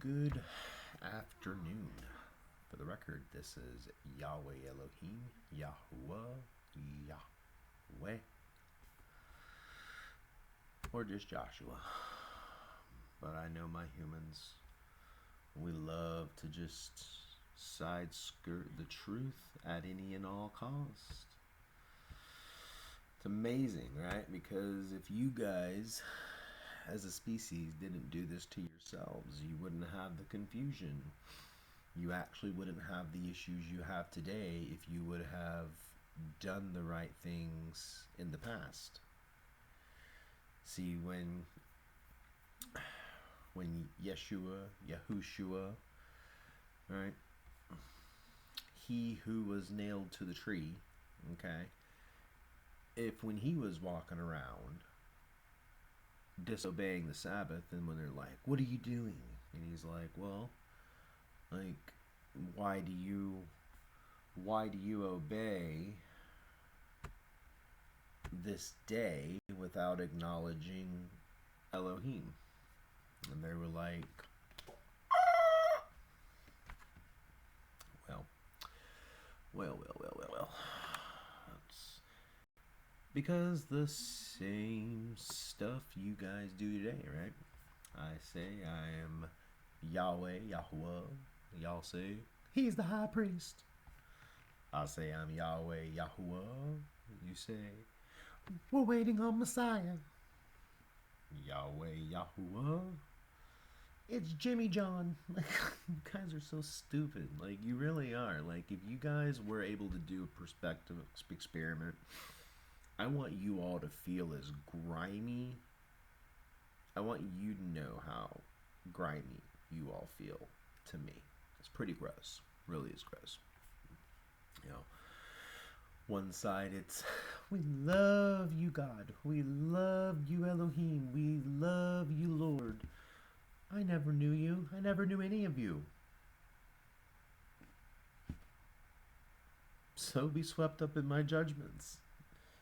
Good afternoon. For the record, this is Yahweh Elohim, Yahuwah, Yahweh, or just Joshua. But I know my humans, we love to just side skirt the truth at any and all cost. It's amazing, right? Because if you guys as a species didn't do this to yourselves, you wouldn't have the confusion. You actually wouldn't have the issues you have today if you would have done the right things in the past. See, when Yahushua, right? He who was nailed to the tree, okay? If when he was walking around disobeying the Sabbath, and when they're like, "What are you doing?" and he's like, "Well, like, why do you obey this day without acknowledging Elohim?" And they were like, well, that's because the same stuff you guys do today, right? I say I am Yahweh, Yahuwah. Y'all say, he's the high priest. I say I'm Yahweh, Yahuwah. You say, we're waiting on Messiah. Yahweh, Yahuwah. It's Jimmy John. Like, you guys are so stupid. Like, you really are. Like, if you guys were able to do a perspective experiment, I want you all to feel as grimy. I want you to know how grimy you all feel to me. It's pretty gross. Really is gross. You know, one side it's, we love you, God. We love you, Elohim. We love you, Lord. I never knew you. I never knew any of you. So be swept up in my judgments.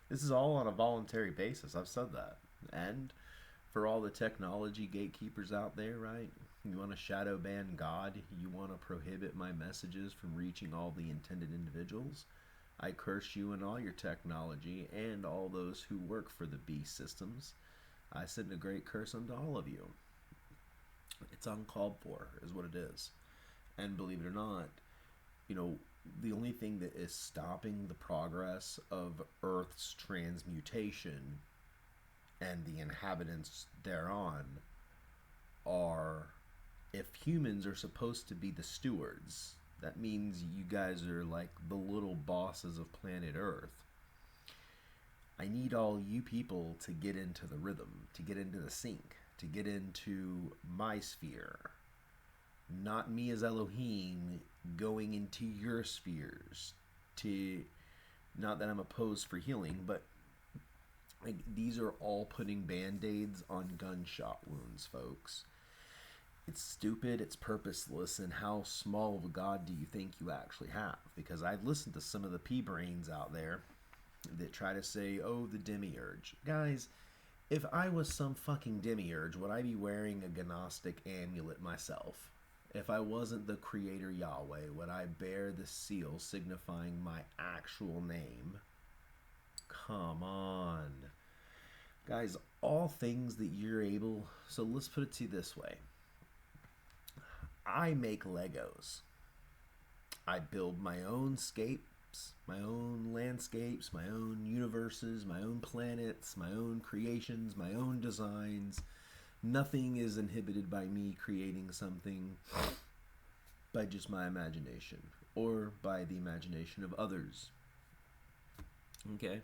This is all on a voluntary basis. I've said that. And for all the technology gatekeepers out there, right? You want to shadow ban God. You want to prohibit my messages from reaching all the intended individuals. I curse you and all your technology and all those who work for the beast systems. I send a great curse unto all of you. It's uncalled for, is what it is. And believe it or not, you know, the only thing that is stopping the progress of Earth's transmutation and the inhabitants thereon are, if humans are supposed to be the stewards, that means you guys are like the little bosses of planet Earth. I need all you people to get into the rhythm, to get into the sync, to get into my sphere. Not me as Elohim going into your spheres. To, not that I'm opposed for healing, but like, these are all putting band-aids on gunshot wounds, folks. It's stupid, it's purposeless, and how small of a God do you think you actually have? Because I've listened to some of the pea-brains out there that try to say, oh, the demiurge. Guys, if I was some fucking demiurge, would I be wearing a Gnostic amulet myself? If I wasn't the creator Yahweh, would I bear the seal signifying my actual name? Come on. Guys, all things that you're able... So let's put it to you this way. I make Legos. I build my own scapes, my own landscapes, my own universes, my own planets, my own creations, my own designs. Nothing is inhibited by me creating something by just my imagination or by the imagination of others. Okay?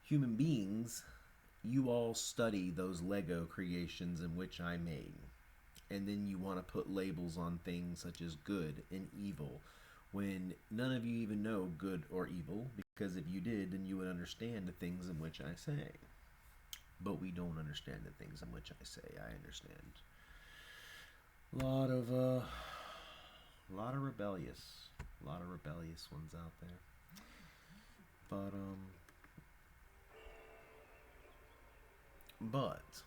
Human beings, you all study those Lego creations in which I made. And then you want to put labels on things such as good and evil, when none of you even know good or evil, because if you did, then you would understand the things in which I say. But we don't understand the things in which I say. I understand. A lot of rebellious ones out there. But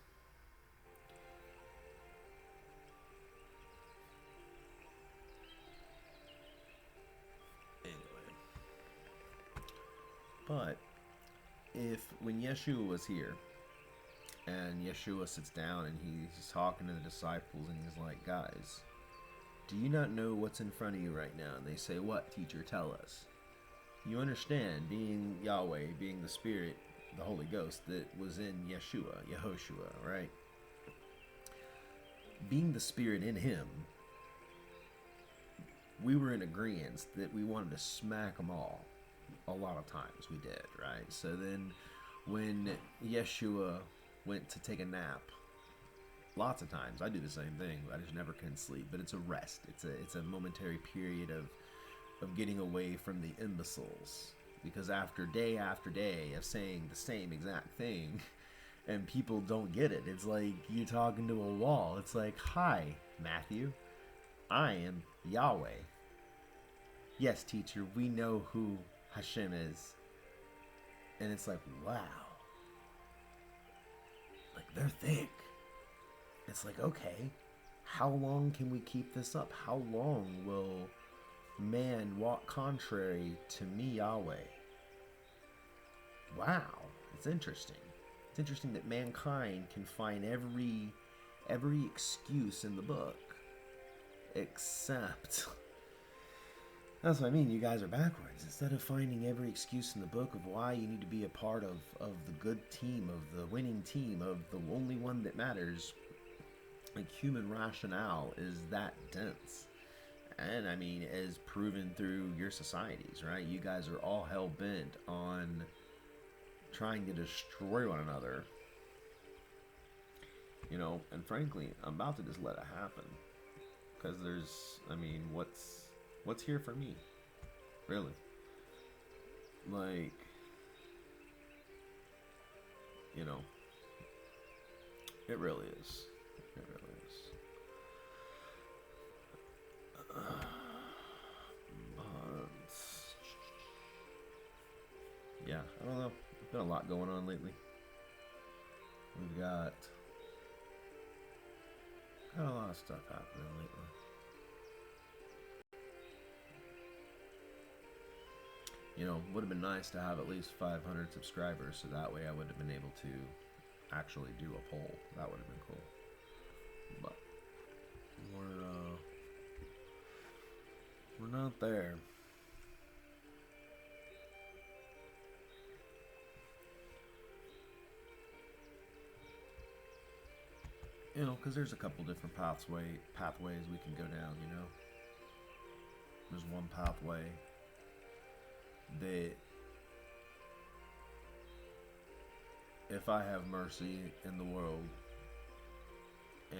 But if when Yeshua was here, and Yeshua sits down and he's talking to the disciples and he's like, guys, do you not know what's in front of you right now? And they say, what, teacher, tell us. You understand, being Yahweh, being the Spirit, the Holy Ghost that was in Yeshua, Yehoshua, right? Being the Spirit in him, we were in agreement that we wanted to smack them all. A lot of times we did, right? So then when Yeshua went to take a nap, lots of times I do the same thing. I just never can sleep, but it's a rest. It's a momentary period of getting away from the imbeciles, because after day of saying the same exact thing and people don't get it, it's like you're talking to a wall. It's like, hi Matthew, I am Yahweh. Yes, teacher, we know who Hashem is. And it's like, wow, like they're thick. It's like, okay, how long can we keep this up? How long will man walk contrary to me, Yahweh? Wow, it's interesting. It's interesting that mankind can find every excuse in the book, except, that's what I mean, you guys are backwards. Instead of finding every excuse in the book of why you need to be a part of the good team, of the winning team, of the only one that matters, like human rationale is that dense. And I mean, as proven through your societies, right? You guys are all hell-bent on trying to destroy one another. You know, and frankly, I'm about to just let it happen. Because there's, I mean, what's here for me? Really? Like, you know, it really is. It really is. But, yeah, I don't know. There's been a lot going on lately. We've got a lot of stuff happening lately. You know, would have been nice to have at least 500 subscribers, so that way I would have been able to actually do a poll. That would have been cool. But we're not there. You know, because there's a couple different pathways we can go down, you know. There's one pathway that if I have mercy in the world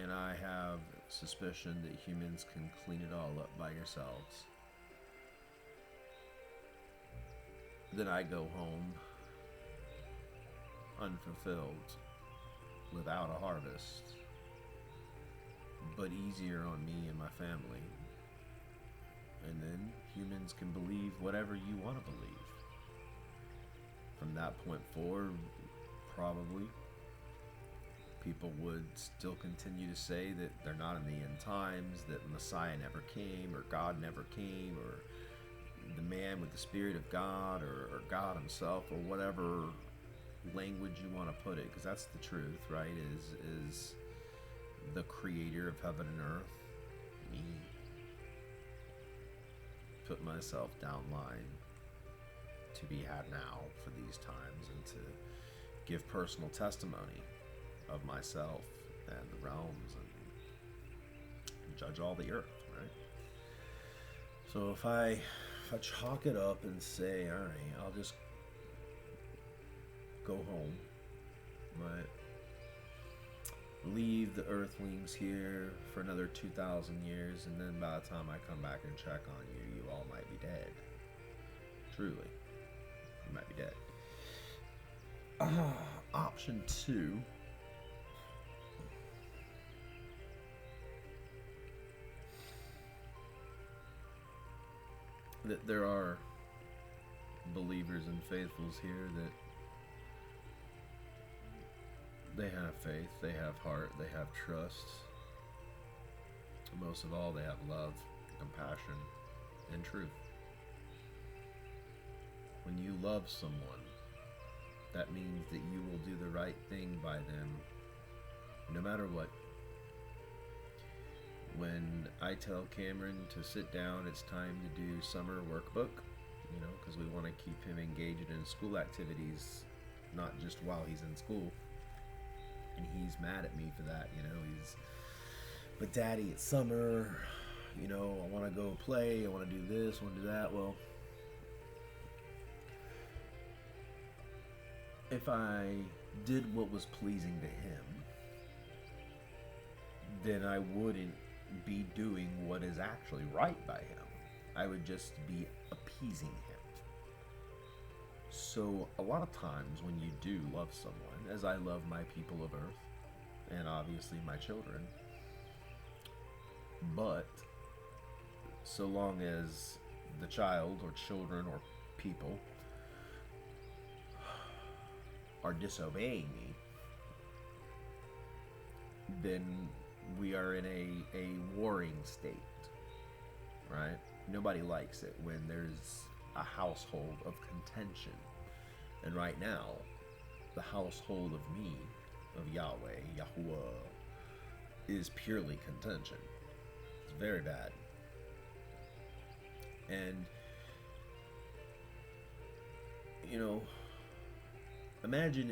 and I have suspicion that humans can clean it all up by yourselves, then I go home unfulfilled, without a harvest, but easier on me and my family. And then humans can believe whatever you want to believe. From that point forward, probably people would still continue to say that they're not in the end times, that Messiah never came, or God never came, or the man with the Spirit of God, or God himself, or whatever language you want to put it, because that's the truth, right? Is the creator of heaven and earth me? Put myself down line to be had now for these times, and to give personal testimony of myself and the realms, and judge all the earth, right? So if I chalk it up and say, all right, I'll just go home, but leave the earthlings here for another 2,000 years, and then by the time I come back and check on you, you all might be dead. Truly, you might be dead. Option 2. That there are believers and faithfuls here that they have faith, they have heart, they have trust. Most of all, they have love, compassion, and truth. When you love someone, That means that you will do the right thing by them no matter what. When I tell Cameron to sit down, it's time to do summer workbook, because we want to keep him engaged in school activities, not just while he's in school. And he's mad at me for that, but Daddy, it's summer, I want to go play, I want to do this, I want to do that. Well, if I did what was pleasing to him, then I wouldn't be doing what is actually right by him. I would just be appeasing him. So a lot of times when you do love someone, as I love my people of earth, and obviously my children, but so long as the child or children or people are disobeying me, then we are in a warring state, right? Nobody likes it when there's a household of contention. And right now, the household of me, of Yahweh, YHWH, is purely contention. It's very bad. And, imagine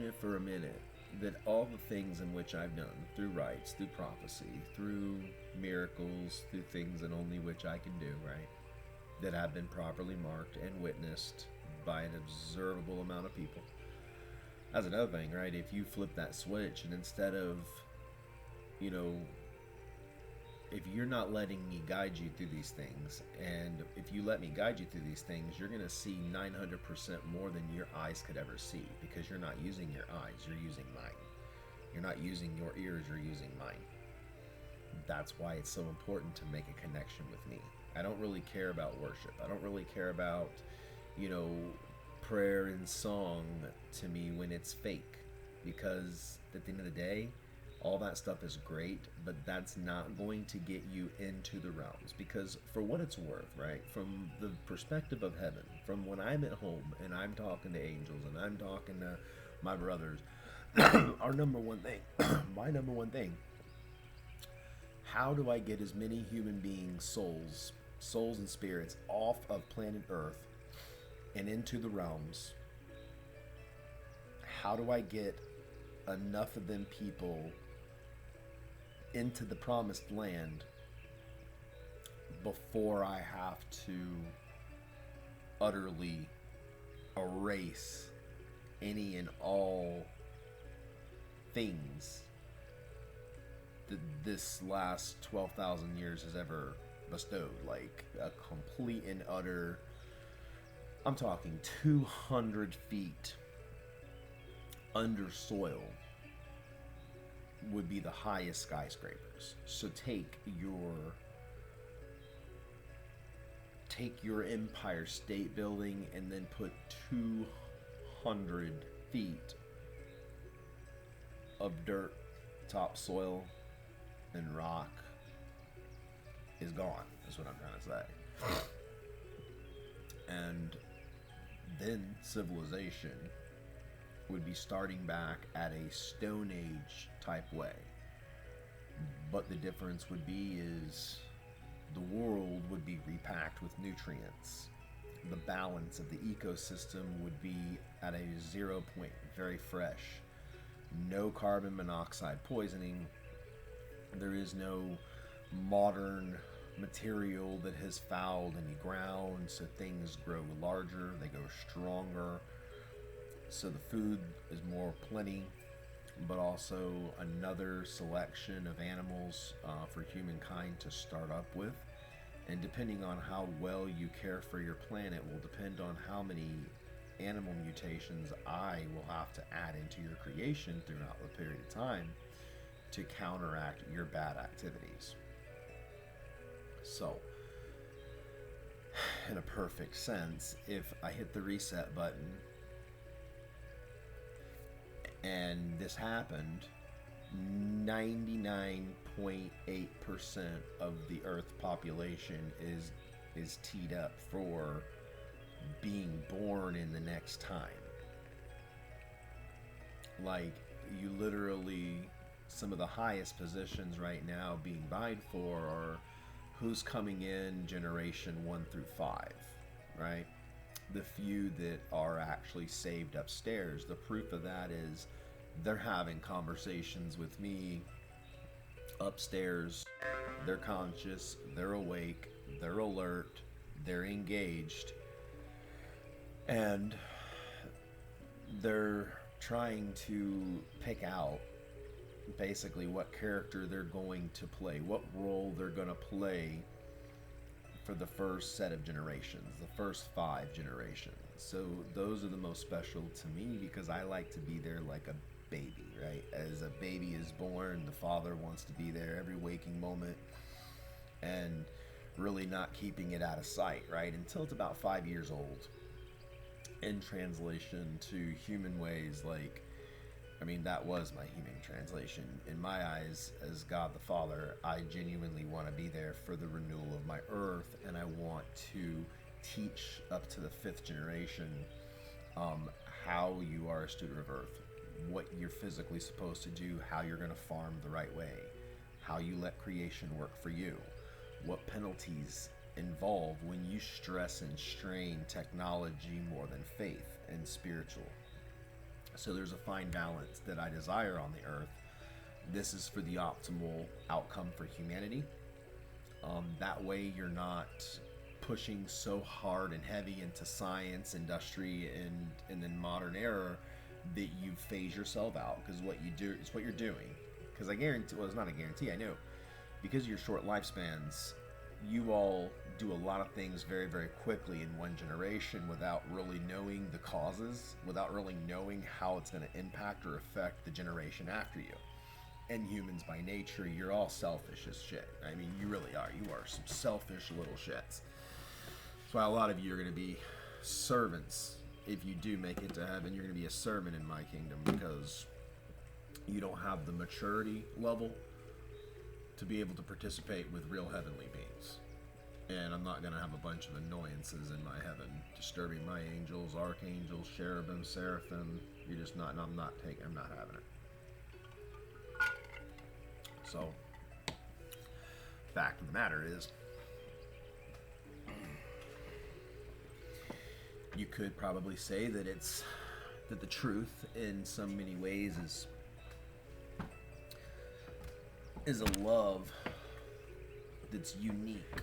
if for a minute that all the things in which I've done, through rites, through prophecy, through miracles, through things and only which I can do, right, that have been properly marked and witnessed by an observable amount of people. That's another thing, right? If you flip that switch and instead of, if you're not letting me guide you through these things, and if you let me guide you through these things, you're going to see 900% more than your eyes could ever see, because you're not using your eyes, you're using mine. You're not using your ears, you're using mine. That's why it's so important to make a connection with me. I don't really care about worship. I don't really care about, prayer and song to me when it's fake, because at the end of the day, all that stuff is great, but that's not going to get you into the realms. Because for what it's worth, right, from the perspective of heaven, from when I'm at home and I'm talking to angels and I'm talking to my brothers, my number one thing, how do I get as many human beings, souls and spirits off of planet Earth and into the realms? How do I get enough of them people into the promised land before I have to utterly erase any and all things that this last 12,000 years has ever bestowed? Like a complete and utter, I'm talking 200 feet under soil would be the highest skyscrapers. So take your Empire State Building and then put 200 feet of dirt, topsoil, and rock is gone, is what I'm trying to say. And then civilization would be starting back at a Stone Age type way. But the difference would be is the world would be repacked with nutrients. The balance of the ecosystem would be at a 0 point, very fresh. No carbon monoxide poisoning. There is no modern material that has fouled any ground, so things grow larger, they go stronger. So the food is more plenty, but also another selection of animals for humankind to start up with. And depending on how well you care for your planet will depend on how many animal mutations I will have to add into your creation throughout the period of time to counteract your bad activities. So, in a perfect sense, if I hit the reset button and this happened, 99.8% of the Earth population is is teed up for being born in the next time. Like, you literally, some of the highest positions right now being vied for are who's coming in generation 1 through 5, right? The few that are actually saved upstairs, the proof of that is they're having conversations with me upstairs. They're conscious, they're awake, they're alert, they're engaged, and they're trying to pick out basically what character they're going to play, what role they're going to play for the first set of generations, the first 5 generations. So those are the most special to me because I like to be there like a baby, right? As a baby is born, the father wants to be there every waking moment and really not keeping it out of sight, right? Until it's about 5 years old. In translation to human ways, like, I mean, that was my human translation. In my eyes, as God the Father, I genuinely want to be there for the renewal of my earth, and I want to teach up to the 5th generation how you are a student of earth, what you're physically supposed to do, how you're going to farm the right way, how you let creation work for you, what penalties involved when you stress and strain technology more than faith and spiritual. So there's a fine balance that I desire on the earth. This is for the optimal outcome for humanity. That way you're not pushing so hard and heavy into science, industry, and then modern era that you phase yourself out, because what you do is what you're doing. Because I guarantee, well, it's not a guarantee, I know, because of your short lifespans, you all do a lot of things very, very quickly in one generation without really knowing the causes, without really knowing how it's going to impact or affect the generation after you. And humans by nature, you're all selfish as shit. I mean, you really are. You are some selfish little shits. That's why a lot of you are going to be servants. If you do make it to heaven, you're going to be a servant in my kingdom, because you don't have the maturity level to be able to participate with real heavenly beings. And I'm not going to have a bunch of annoyances in my heaven, disturbing my angels, archangels, cherubim, seraphim. You're just not, and I'm not having it. So, fact of the matter is, you could probably say that that the truth in so many ways is a love that's unique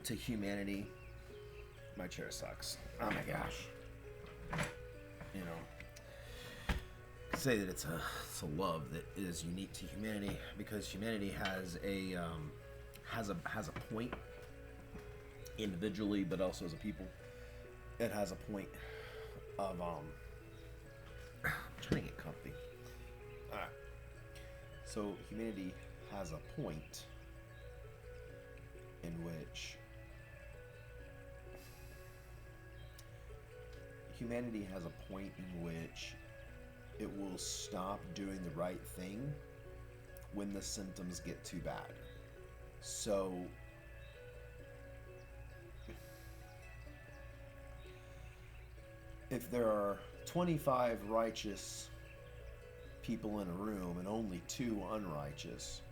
to humanity. My chair sucks. Oh my gosh. You know, say that it's a love that is unique to humanity, because humanity has a point individually, but also as a people. It has a point of I'm trying to get comfy. Alright. So humanity has a point in which it will stop doing the right thing when the symptoms get too bad. So if there are 25 righteous people in a room and only 2 unrighteous,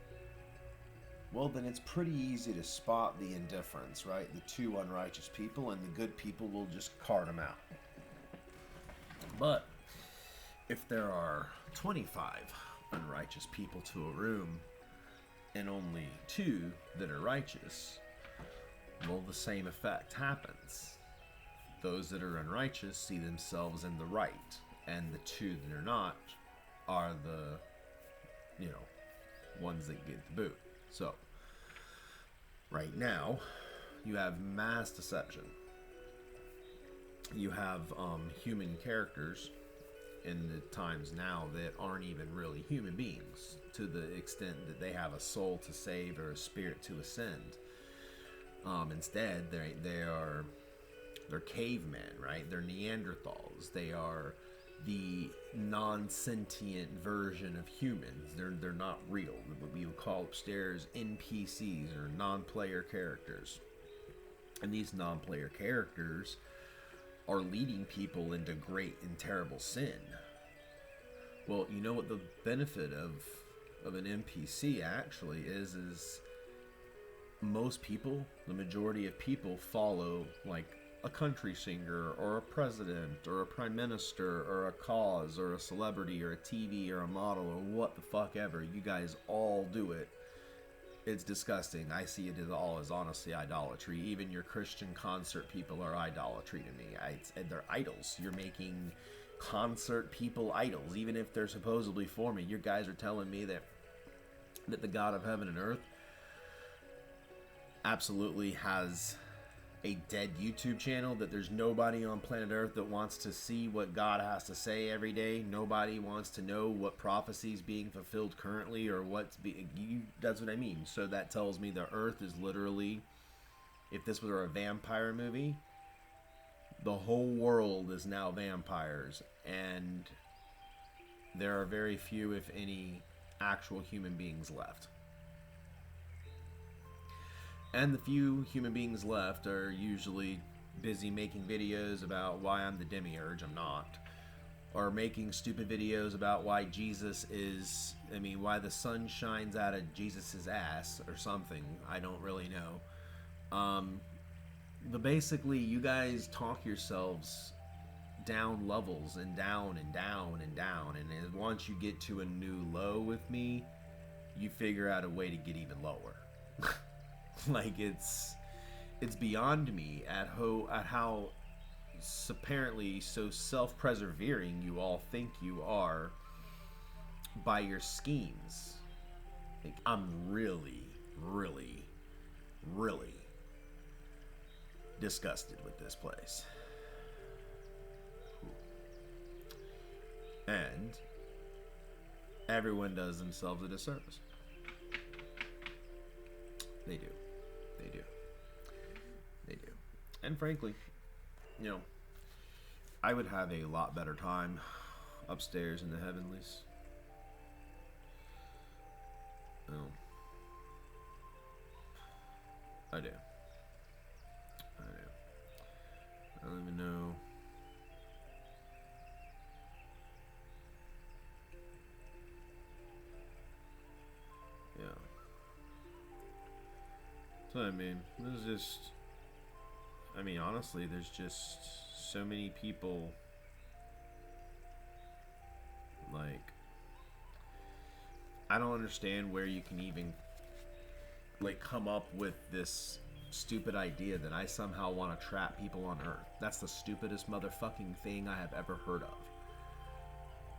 well, then it's pretty easy to spot the indifference, right? The 2 unrighteous people, and the good people will just cart them out. But if there are 25 unrighteous people to a room and only 2 that are righteous, well, the same effect happens. Those that are unrighteous see themselves in the right, and the 2 that are not are the, ones that get the boot. So, right now, you have mass deception. You have human characters in the times now that aren't even really human beings, to the extent that they have a soul to save or a spirit to ascend. Instead, they're cavemen, right? They're Neanderthals. They are the non-sentient version of humans. They're not real. What we would call upstairs NPCs, or non-player characters. And these non-player characters are leading people into great and terrible sin. Well, you know what the benefit of an NPC actually is most people, the majority of people, follow like a country singer or a president or a prime minister or a cause or a celebrity or a TV or a model or what the fuck ever. You guys all do it. It's disgusting. I see it as all as honestly idolatry. Even your Christian concert people are idolatry to me. They're idols. You're making concert people idols, even if they're supposedly for me. You guys are telling me that the God of heaven and earth absolutely has a dead YouTube channel, that there's nobody on planet Earth that wants to see what God has to say every day. Nobody wants to know what prophecy is being fulfilled currently or what's being... That's what I mean. So that tells me the Earth is literally, if this were a vampire movie, the whole world is now vampires, and there are very few, if any, actual human beings left. And the few human beings left are usually busy making videos about why I'm the demiurge. I'm not. Or making stupid videos about why Jesus is... why the sun shines out of Jesus's ass or something. I don't really know. But basically, you guys talk yourselves down levels and down and down and down. And once you get to a new low with me, you figure out a way to get even lower. Like, it's beyond me at how apparently so self-persevering you all think you are by your schemes. Like, I'm really, really, really disgusted with this place. And everyone does themselves a disservice. They do. They do. They do. And frankly, I would have a lot better time upstairs in the heavenlies. Oh. I do. I don't even know. Yeah. So, there's just... honestly, there's just so many people, like, I don't understand where you can even, like, come up with this stupid idea that I somehow want to trap people on Earth. That's the stupidest motherfucking thing I have ever heard of.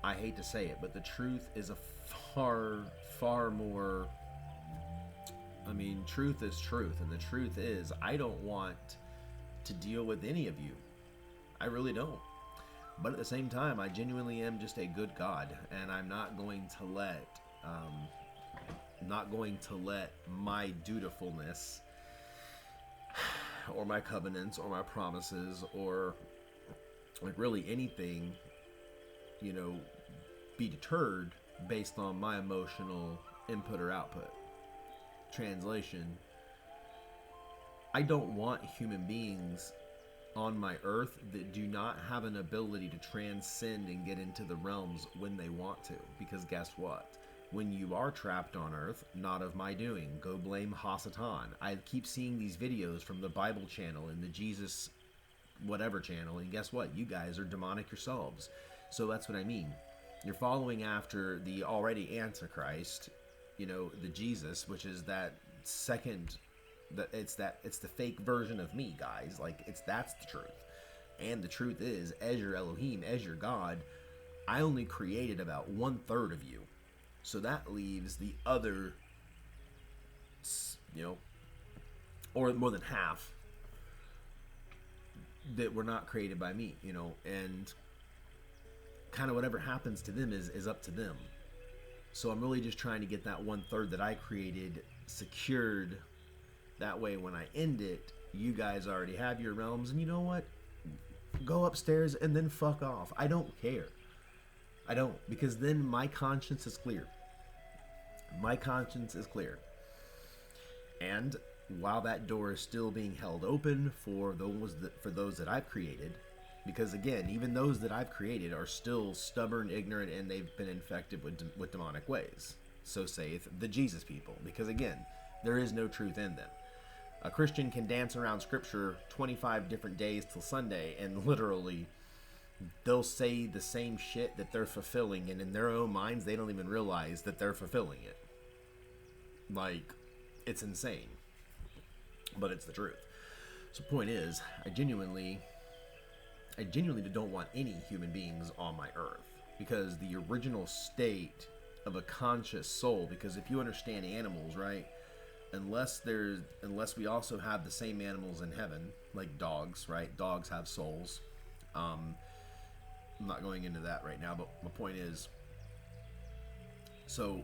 I hate to say it, but the truth is a far, far more... truth is truth, and the truth is, I don't want to deal with any of you. I really don't. But at the same time, I genuinely am just a good God, and I'm not going to let my dutifulness or my covenants or my promises or like really anything, be deterred based on my emotional input or output. Translation: I don't want human beings on my earth that do not have an ability to transcend and get into the realms when they want to. Because guess what? When you are trapped on earth, not of my doing. Go blame Hasatan. I keep seeing these videos from the Bible channel and the Jesus whatever channel, and guess what? You guys are demonic yourselves. So that's what I mean. You're following after the already Antichrist, the Jesus, which is that second... It's the fake version of me, guys. Like, that's the truth. And the truth is, as your Elohim, as your God, I only created about 1/3 of you. So that leaves the other, or more than half that were not created by me, and kind of whatever happens to them is up to them. So I'm really just trying to get that 1/3 that I created secured. That way, when I end it, you guys already have your realms, and you know what? Go upstairs and then fuck off. I don't care. I don't, because then my conscience is clear. My conscience is clear. And while that door is still being held open for those that I've created, because again, even those that I've created are still stubborn, ignorant, and they've been infected with demonic ways. So saith the Jesus people, because again, there is no truth in them. A Christian can dance around scripture 25 different days till Sunday, and literally they'll say the same shit that they're fulfilling, and in their own minds they don't even realize that they're fulfilling it. Like, it's insane, but it's the truth. So point is, I genuinely don't want any human beings on my earth, because the original state of a conscious soul, because if you understand animals, right, unless we also have the same animals in heaven, like dogs, right? Dogs have souls. I'm not going into that right now, but my point is, so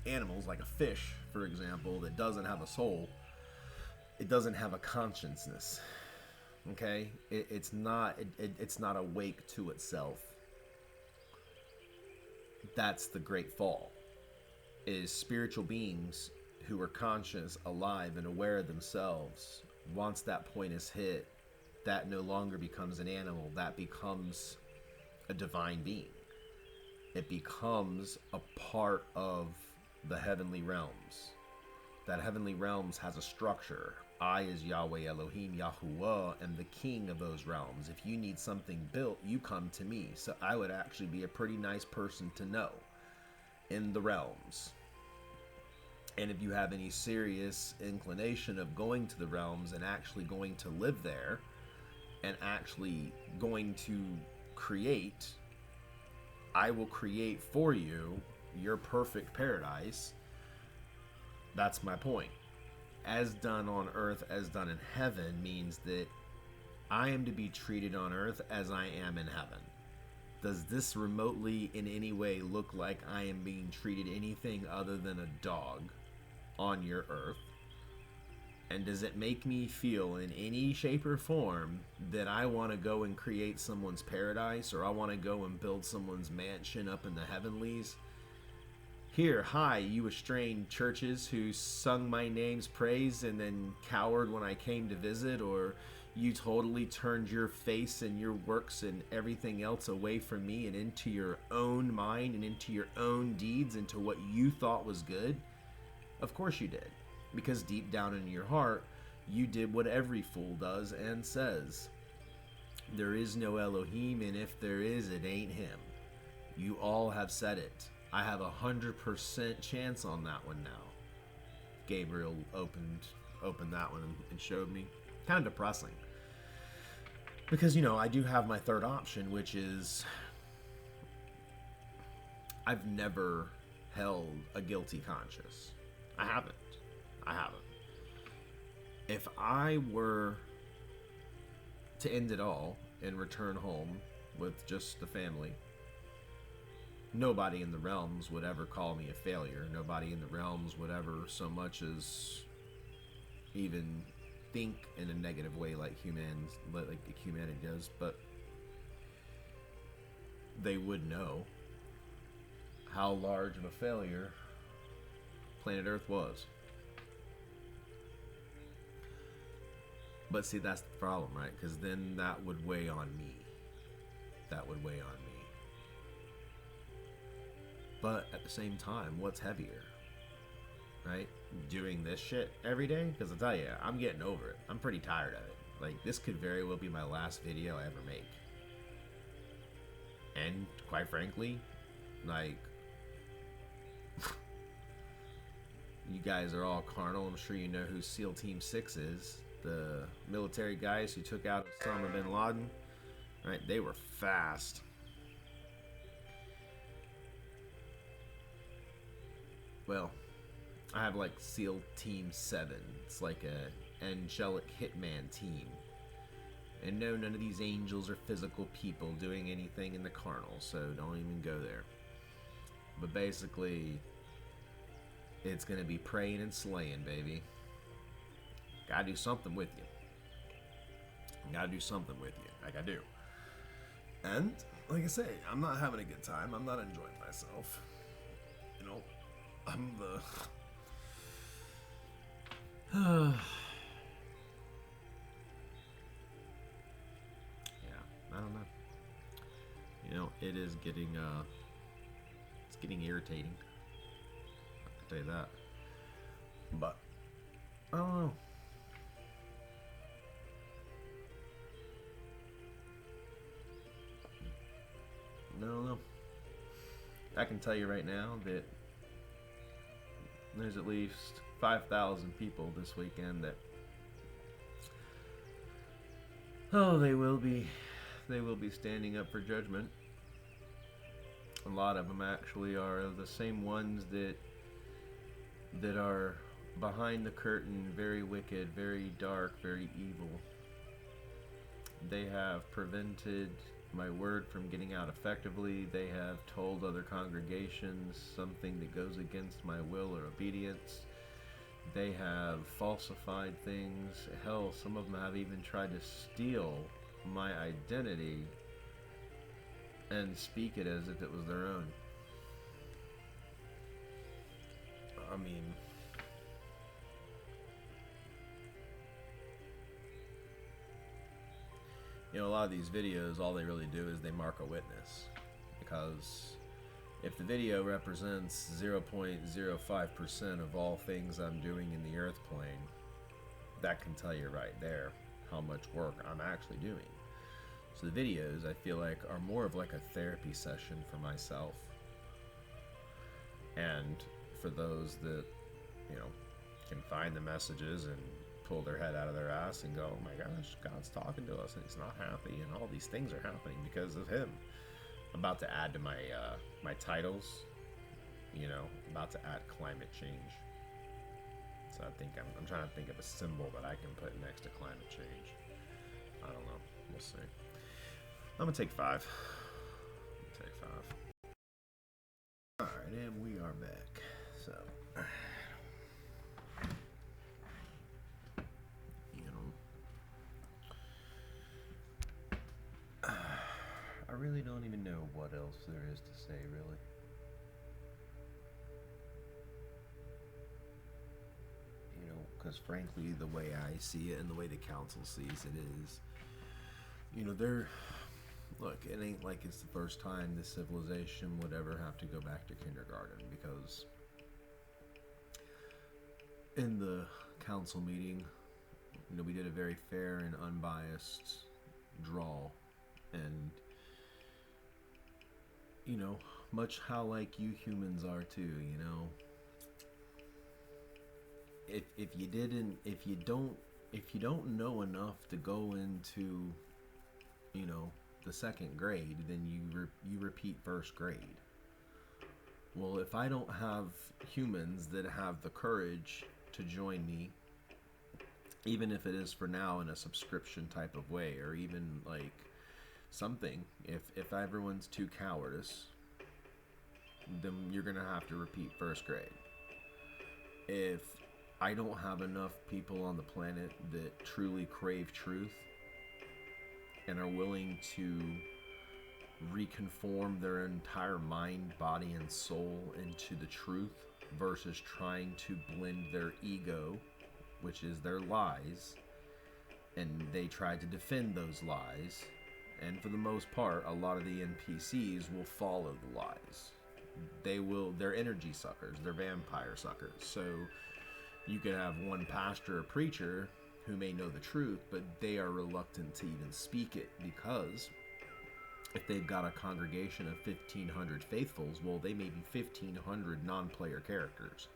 animals like a fish, for example, that doesn't have a soul, it doesn't have a consciousness. Okay, it's not awake to itself. That's the great fall, is spiritual beings who are conscious, alive, and aware of themselves. Once that point is hit, that no longer becomes an animal, that becomes a divine being. It becomes a part of the heavenly realms. That heavenly realms has a structure. I, as Yahweh Elohim YHWH, am the king of those realms. If you need something built, you come to me. So I would actually be a pretty nice person to know in the realms. And if you have any serious inclination of going to the realms and actually going to live there and actually going to create, I will create for you your perfect paradise. That's my point. As done on earth, as done in heaven, means that I am to be treated on earth as I am in heaven. Does this remotely in any way look like I am being treated anything other than a dog on your earth? And does it make me feel in any shape or form that I want to go and create someone's paradise, or I want to go and build someone's mansion up in the heavenlies? Here, hi, you estranged churches who sung my name's praise and then cowered when I came to visit, or you totally turned your face and your works and everything else away from me and into your own mind and into your own deeds, into what you thought was good. Of course you did, because deep down in your heart, you did what every fool does and says. There is no Elohim, and if there is, it ain't him. You all have said it. I have 100% chance on that one now. Gabriel opened that one and showed me. Kind of depressing. Because, I do have my third option, which is I've never held a guilty conscience. I haven't. If I were to end it all and return home with just the family, nobody in the realms would ever call me a failure. Nobody in the realms would ever so much as even think in a negative way like humanity does. But they would know how large of a failure planet Earth was. But see, that's the problem, right? Because then that would weigh on me. But at the same time, what's heavier? Right? Doing this shit every day? Because I'll tell you, I'm getting over it. I'm pretty tired of it. Like, this could very well be my last video I ever make. And, quite frankly, like, you guys are all carnal. I'm sure you know who SEAL Team 6 is. The military guys who took out Osama bin Laden. Right? They were fast. Well, I have like SEAL Team 7. It's like a angelic hitman team. And no, none of these angels are physical people doing anything in the carnal, so don't even go there. But basically, it's gonna be praying and slaying, baby. Gotta do something with you. Like I do. And, like I say, I'm not having a good time. I'm not enjoying myself. I'm the... I don't know. You know, it is getting it's getting irritating. I can tell you that. But I don't know. I don't know. I can tell you right now that there's at least 5,000 people this weekend that they will be standing up for judgment. A lot of them actually are the same ones that are behind the curtain, very wicked, very dark, very evil. They have prevented my word from getting out effectively. They have told other congregations something that goes against my will or obedience. They have falsified things. Hell, some of them have even tried to steal my identity and speak it as if it was their own. I mean, you know, a lot of these videos, all they really do is they mark a witness. Because if the video represents 0.05% of all things I'm doing in the earth plane, that can tell you right there how much work I'm actually doing. So the videos, I feel like, are more of like a therapy session for myself. And for those that, you know, can find the messages and pull their head out of their ass and go, oh my gosh, God's talking to us and he's not happy and all these things are happening because of him. I'm about to add to my my titles, you know, about to add climate change. So I think I'm trying to think of a symbol that I can put next to climate change. I don't know. We'll see. I'm gonna take 5. Take 5. All right, and we are back. So, you know, I really don't even know what else there is to say, really. You know, because frankly, the way I see it and the way the council sees it is, you know, look, it ain't like it's the first time this civilization would ever have to go back to kindergarten, because in the council meeting, you know, we did a very fair and unbiased draw, and you know, much how like you humans are too, you know. If you don't know enough to go into, you know, the second grade, then you repeat first grade. Well, if I don't have humans that have the courage to join me, even if it is for now in a subscription type of way, or even like something, if everyone's too cowardice, then you're gonna have to repeat first grade. If I don't have enough people on the planet that truly crave truth and are willing to reconform their entire mind, body, and soul into the truth versus trying to blend their ego, which is their lies, and they try to defend those lies, and for the most part, a lot of the NPCs will follow the lies. They're energy suckers, they're vampire suckers. So you could have one pastor or preacher who may know the truth, but they are reluctant to even speak it, because if they've got a congregation of 1,500 faithfuls, well, they may be 1,500 non-player characters.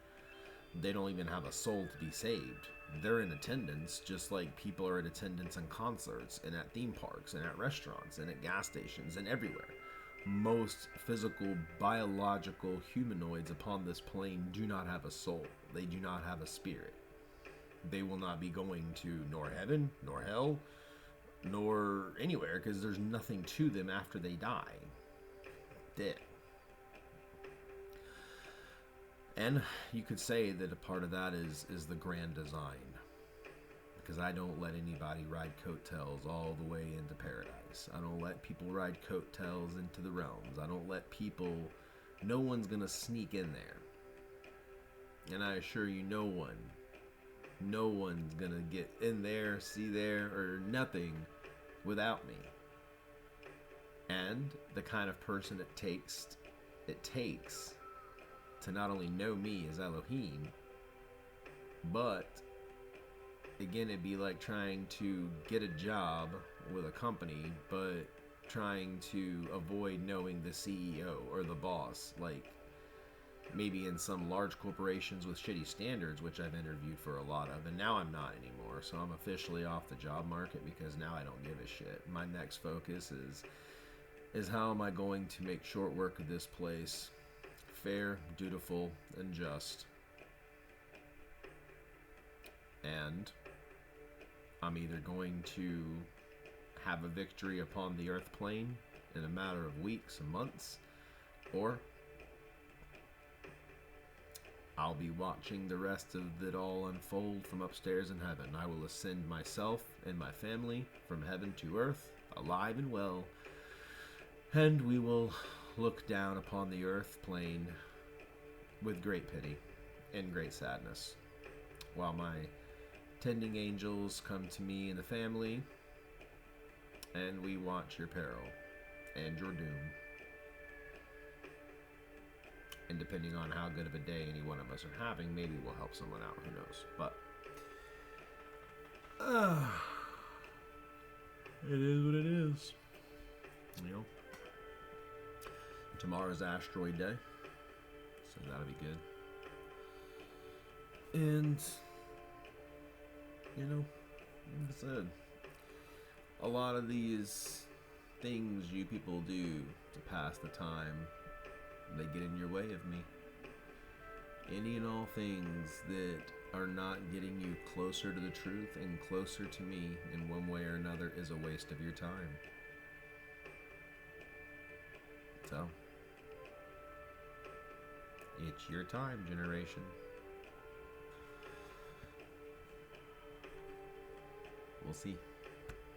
They don't even have a soul to be saved. They're in attendance just like people are in attendance in concerts and at theme parks and at restaurants and at gas stations and everywhere. Most physical, biological humanoids upon this plane do not have a soul. They do not have a spirit. They will not be going to nor heaven, nor hell, nor anywhere, because there's nothing to them after they die. Dead. And you could say that a part of that is the grand design, because I don't let anybody ride coattails all the way into paradise. I don't let people ride coattails into the realms. I don't let people, no one's gonna sneak in there. And I assure you, no one's gonna get in there, see there, or nothing without me. and the kind of person it takes to not only know me as Elohim, but again, it'd be like trying to get a job with a company, but trying to avoid knowing the CEO or the boss. Like, maybe in some large corporations with shitty standards, which I've interviewed for a lot of, and now I'm not anymore. So I'm officially off the job market because now I don't give a shit. My next focus is how am I going to make short work of this place fair, dutiful, and just. And I'm either going to have a victory upon the earth plane in a matter of weeks and months, or I'll be watching the rest of it all unfold from upstairs in heaven. I will ascend myself and my family from heaven to earth, alive and well, and we will look down upon the earth plane with great pity and great sadness, while my tending angels come to me and the family, and we watch your peril and your doom. And depending on how good of a day any one of us are having, maybe we'll help someone out, who knows. But it is what it is. You know, tomorrow's asteroid day, so that'll be good. And you know, like I said, a lot of these things you people do to pass the time, they get in your way of me. Any and all things that are not getting you closer to the truth and closer to me in one way or another is a waste of your time. So, it's your time, generation. We'll see.